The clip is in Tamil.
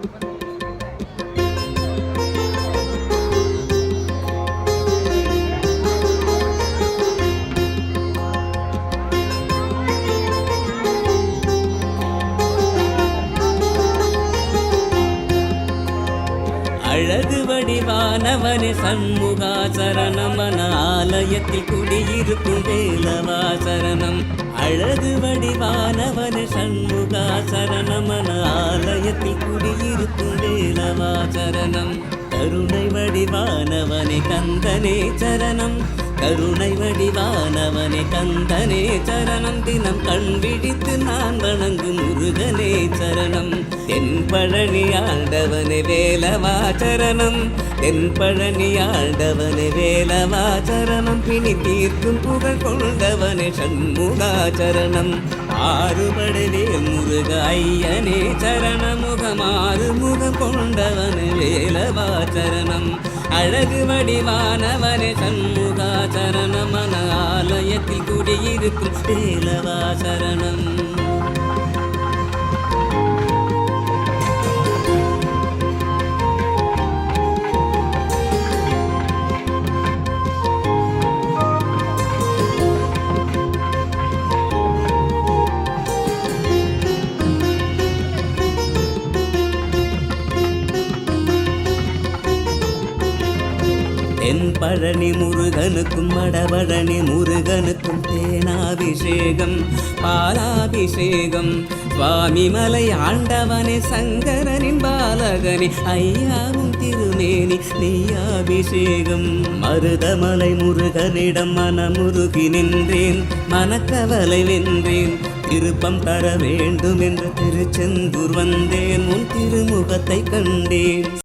அழகு வடிவானவனே சண்முகா சரணம், மன ஆலயத்தில் குடியிருக்கும் வேலவா சரணம். அழகு வடிவானவனே சண்முகா சரணம், மன ஆலயத்தில் குடியிருக்கும் வேலவா சரணம். கருணை வடிவானவனே கந்தனே சரணம், கருணை வடிவானவனே கந்தனே சரணம். தினம் கண் விழித்து நான் வணங்கும் முருகனே சரணம். தென் பழனி ஆண்டவனே வேலவா சரணம், தென் பழனி ஆண்டவனே வேலவா சரணம். பிணி தீர்க்கும் புகழ் கொண்டவனே சண்முகா சரணம். ஆறுபடவே முருக ஐயனே சரணம், முகமாறு முகம் கொண்டவனே வேலவா சரணம். அழகு வடிவானவனே சண்முகா சரணம், மன ஆலயத்தில் குடியிருக்கும் வேலவா சரணம். தென் பழனி முருகனுக்கும் வடபழனி முருகனுக்கும் தேனாபிஷேகம் பாலாபிஷேகம். சுவாமி மலை ஆண்டவனே சங்கரனின் பாலகனே ஐயாவும் திருமேனி நெய்யாபிஷேகம். மருதமலை முருகனிடம் மனமுருகி நின்றேன், மனக்கவலை வென்றேன். திருப்பம் தர வேண்டும் என்று திருச்செந்தூர் வந்தேன், உன் திருமுகத்தை கண்டேன்.